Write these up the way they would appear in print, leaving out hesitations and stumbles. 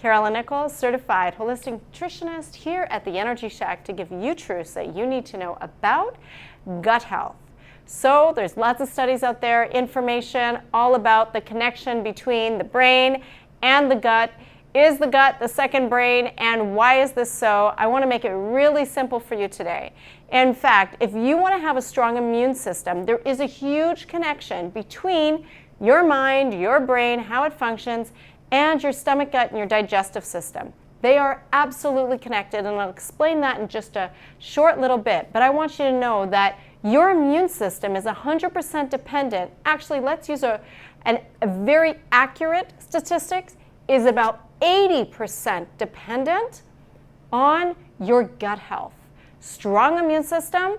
Carolyn Nichols, certified holistic nutritionist here at the Energy Shack to give you truths that you need to know about gut health. So there's lots of studies out there, information all about the connection between the brain and the gut. Is the gut the second brain, and why is this so? I want to make it really simple for you today. In fact, if you want to have a strong immune system, there is a huge connection between your mind, your brain, how it functions, and your stomach, gut, and your digestive system. They are absolutely connected, and I'll explain that in just a short little bit. But I want you to know that your immune system is 100% dependent. Actually, let's use a very accurate statistics, is about 80% dependent on your gut health. Strong immune system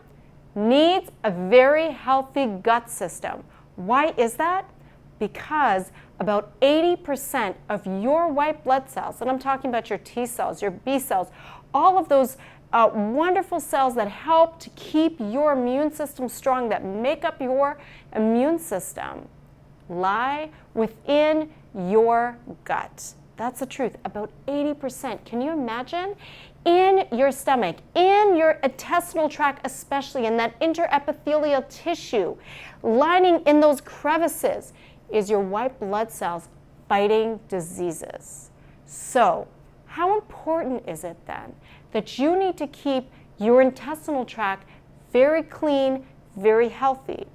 needs a very healthy gut system. Why is that? Because about 80% of your white blood cells, and I'm talking about your T cells, your B cells, all of those wonderful cells that help to keep your immune system strong, that make up your immune system, lie within your gut. That's the truth, about 80%. Can you imagine? In your stomach, in your intestinal tract, especially in that interepithelial tissue, lining in those crevices, is your white blood cells fighting diseases. So, how important is it then that you need to keep your intestinal tract very clean, very healthy?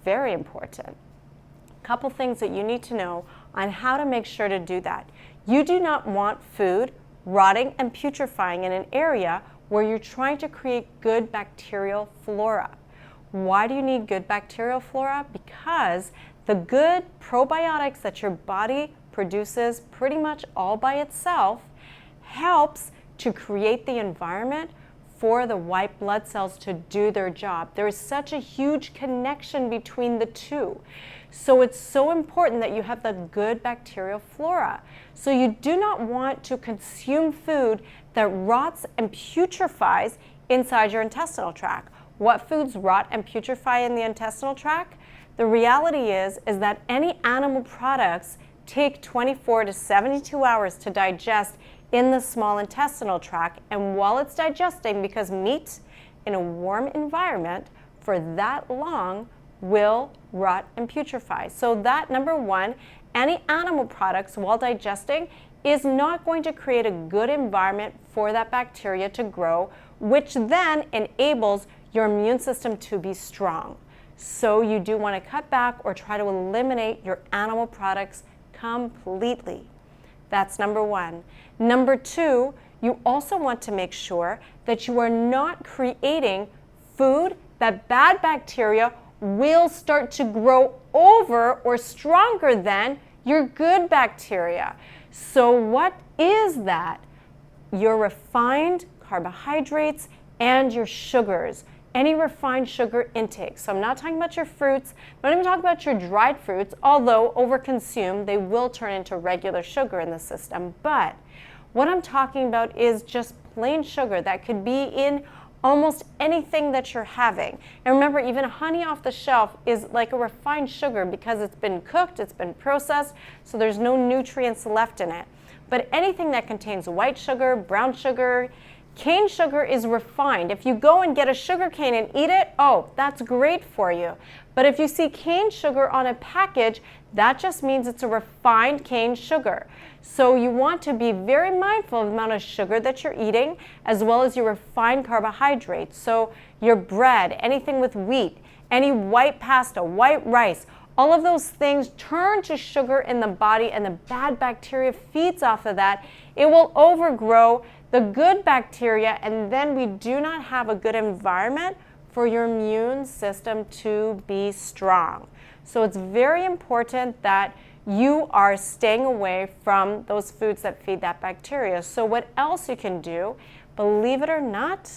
Very important. A couple things that you need to know on how to make sure to do that. You do not want food rotting and putrefying in an area where you're trying to create good bacterial flora. Why do you need good bacterial flora? Because the good probiotics that your body produces pretty much all by itself helps to create the environment for the white blood cells to do their job. There is such a huge connection between the two. So it's so important that you have the good bacterial flora. So you do not want to consume food that rots and putrefies inside your intestinal tract. What foods rot and putrefy in the intestinal tract? The reality is that any animal products take 24 to 72 hours to digest in the small intestinal tract, and while it's digesting, because meat in a warm environment for that long will rot and putrefy. So that, number one, any animal products while digesting is not going to create a good environment for that bacteria to grow, which then enables your immune system to be strong. So you do want to cut back or try to eliminate your animal products completely. That's number one. Number two, you also want to make sure that you are not creating food that bad bacteria will start to grow over or stronger than your good bacteria. So what is that? Your refined carbohydrates and your sugars. Any refined sugar intake. So I'm not talking about your fruits, I'm not even talking about your dried fruits, although overconsumed, they will turn into regular sugar in the system. But what I'm talking about is just plain sugar that could be in almost anything that you're having. And remember, even honey off the shelf is like a refined sugar because it's been cooked, it's been processed, so there's no nutrients left in it. But anything that contains white sugar, brown sugar, cane sugar is refined. If you go and get a sugar cane and eat it, oh, that's great for you. But if you see cane sugar on a package, that just means it's a refined cane sugar. So you want to be very mindful of the amount of sugar that you're eating, as well as your refined carbohydrates. So your bread, anything with wheat, any white pasta, white rice, all of those things turn to sugar in the body, and the bad bacteria feeds off of that. It will overgrow the good bacteria, and then we do not have a good environment for your immune system to be strong. So it's very important that you are staying away from those foods that feed that bacteria. So what else you can do, believe it or not,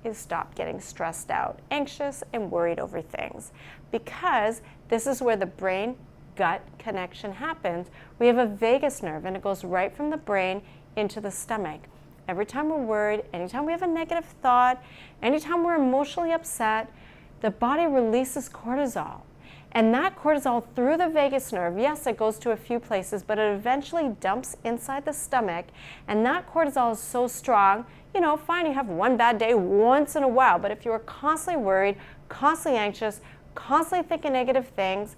is stop getting stressed out, anxious, and worried over things. Because this is where the brain-gut connection happens. We have a vagus nerve, and it goes right from the brain into the stomach. Every time we're worried, anytime we have a negative thought, anytime we're emotionally upset, the body releases cortisol. And that cortisol through the vagus nerve, yes, it goes to a few places, but it eventually dumps inside the stomach. And that cortisol is so strong, you know, fine, you have one bad day once in a while, but if you are constantly worried, constantly anxious, constantly thinking negative things,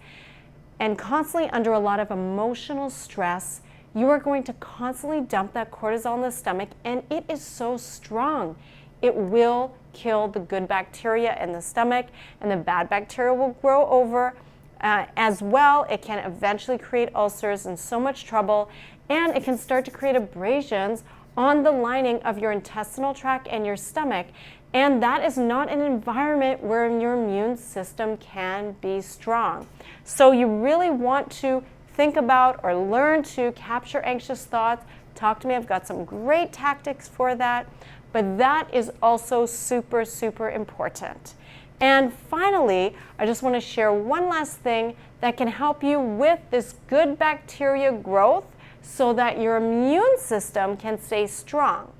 and constantly under a lot of emotional stress, you are going to constantly dump that cortisol in the stomach, and it is so strong. It will kill the good bacteria in the stomach, and the bad bacteria will grow over as well. It can eventually create ulcers and so much trouble, and it can start to create abrasions on the lining of your intestinal tract and your stomach. And that is not an environment where your immune system can be strong. So you really want to think about or learn to capture anxious thoughts. Talk to me. I've got some great tactics for that. But that is also super, super important. And finally, I just want to share one last thing that can help you with this good bacteria growth so that your immune system can stay strong.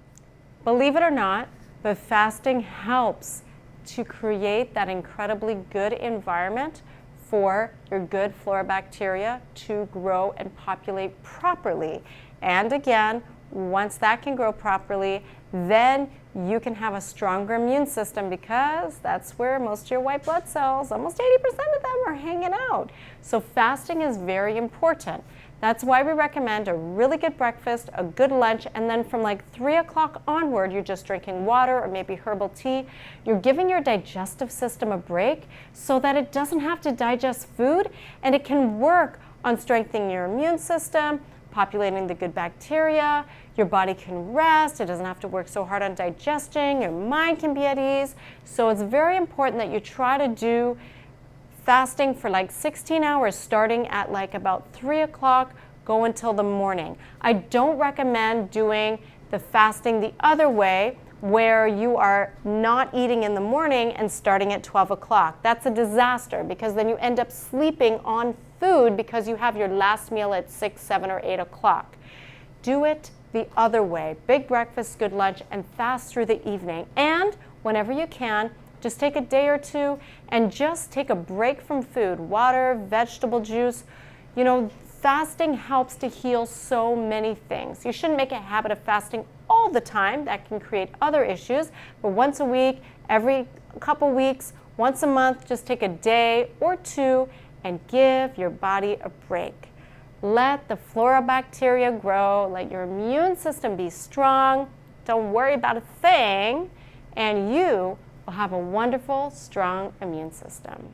Believe it or not, but fasting helps to create that incredibly good environment for your good flora bacteria to grow and populate properly. And again, once that can grow properly, then you can have a stronger immune system, because that's where most of your white blood cells, almost 80% of them, are hanging out. So fasting is very important. That's why we recommend a really good breakfast, a good lunch, and then from like 3 o'clock onward, you're just drinking water or maybe herbal tea. You're giving your digestive system a break so that it doesn't have to digest food, and it can work on strengthening your immune system, populating the good bacteria. Your body can rest. It doesn't have to work so hard on digesting. Your mind can be at ease. So it's very important that you try to do fasting for like 16 hours, starting at like about 3 o'clock, go until the morning. I don't recommend doing the fasting the other way, where you are not eating in the morning and starting at 12 o'clock. That's a disaster, because then you end up sleeping on food because you have your last meal at 6, 7, or 8 o'clock. Do it the other way. Big breakfast, good lunch, and fast through the evening. And whenever you can, just take a day or two and just take a break from food. Water, vegetable juice. You know, fasting helps to heal so many things. You shouldn't make a habit of fasting all the time. That can create other issues. But once a week, every couple weeks, once a month, just take a day or two and give your body a break. Let the flora bacteria grow. Let your immune system be strong. Don't worry about a thing. And you will have a wonderful, strong immune system.